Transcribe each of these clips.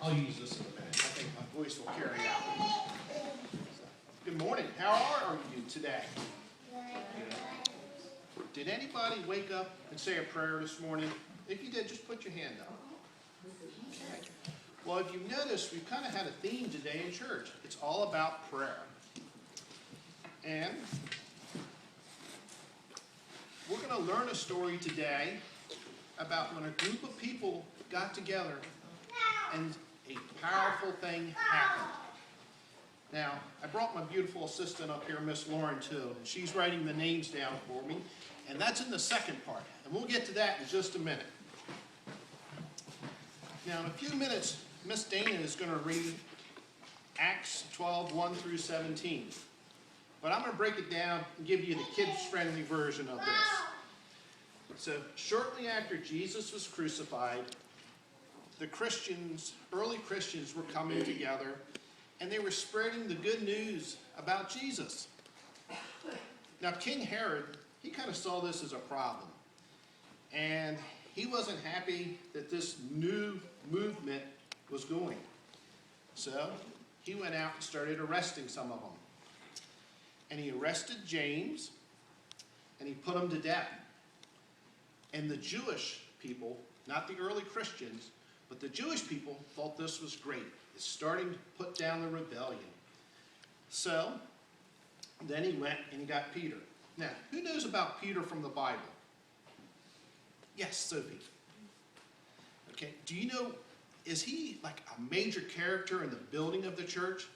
I'll use this in a minute. I think my voice will carry out. Good morning. How are you today? Did anybody wake up and say a prayer this morning? If you did, just put your hand up. Okay. Well, if you've noticed, we've kind of had a theme today in church. It's all about prayer. And we're going to learn a story today about when a group of people got together and a powerful thing happened. Now, I brought my beautiful assistant up here, Miss Lauren, too. And she's writing the names down for me. And that's in the second part. And we'll get to that in just a minute. Now, in a few minutes, Miss Dana is going to read Acts 12, 1 through 17. But I'm going to break it down and give you the kids-friendly version of this. So, shortly after Jesus was crucified, the Christians, early Christians, were coming together, and they were spreading the good news about Jesus. Now, King Herod, he kind of saw this as a problem, and he wasn't happy that this new movement was going. So, he went out and started arresting some of them. And he arrested James, and he put him to death. And the Jewish people, not the early Christians, but the Jewish people thought this was great. It's starting to put down the rebellion. So, then he went and he got Peter. Now, who knows about Peter from the Bible? Yes, Sophie. Okay, do you know, is he like a major character in the building of the church?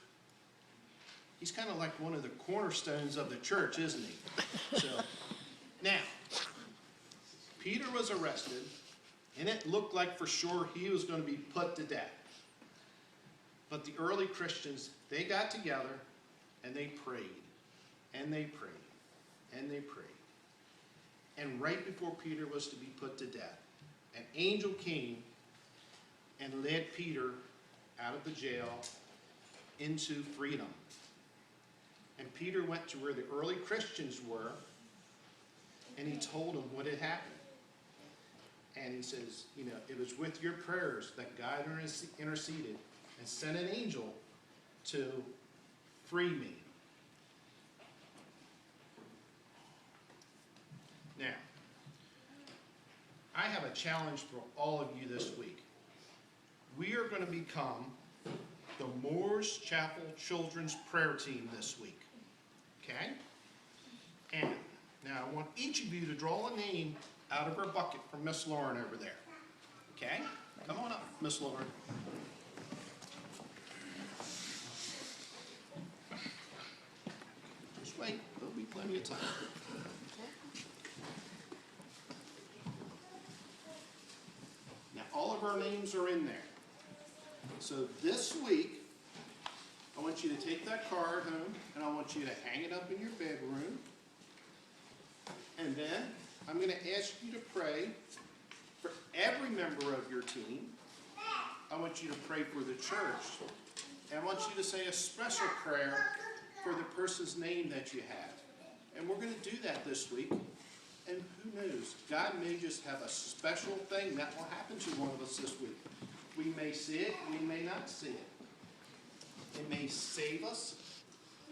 He's kind of like one of the cornerstones of the church, isn't he? So, now, Peter was arrested, and it looked like for sure he was going to be put to death. But the early Christians, they got together, and they prayed, and they prayed, and they prayed. And right before Peter was to be put to death, an angel came and led Peter out of the jail into freedom. And Peter went to where the early Christians were, and he told them what had happened. And he says, you know, it was with your prayers that God interceded and sent an angel to free me. Now, I have a challenge for all of you this week. We are going to become the Moores Chapel Children's Prayer Team this week. Okay? And now I want each of you to draw a name out of her bucket from Miss Lauren over there. Okay? Come on up, Miss Lauren. Just wait. There'll be plenty of time. Now, all of our names are in there. So this week, I want you to take that card home, and I want you to hang it up in your bedroom. And then I'm going to ask you to pray for every member of your team. I want you to pray for the church. And I want you to say a special prayer for the person's name that you have. And we're going to do that this week. And who knows, God may just have a special thing that will happen to one of us this week. We may see it, we may not see it. It may save us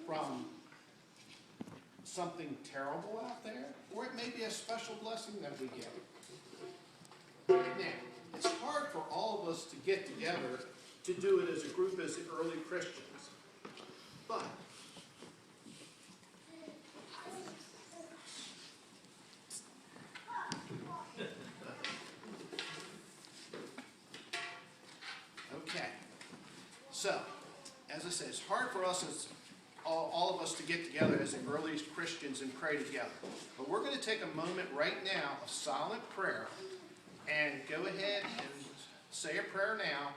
from something terrible out there, or it may be a special blessing that we get. Now, it's hard for all of us to get together to do it as a group as the early Christians. But okay. So, as I said, it's hard for us as all of us to get together as the earliest Christians and pray together. But we're going to take a moment right now of silent prayer and go ahead and say a prayer now.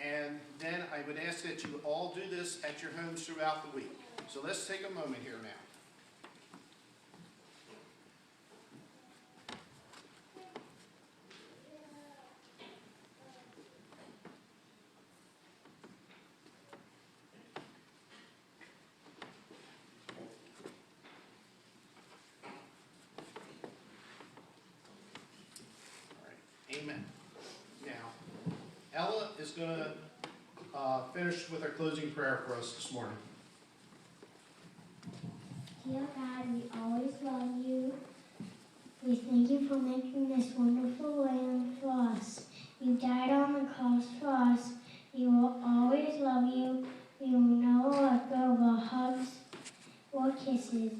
And then I would ask that you all do this at your homes throughout the week. So let's take a moment here now. Amen. Now, Ella is going to finish with our closing prayer for us this morning. Dear God, we always love you. We thank you for making this wonderful land for us. You died on the cross for us. We will always love you. We will never let go of our hugs or kisses.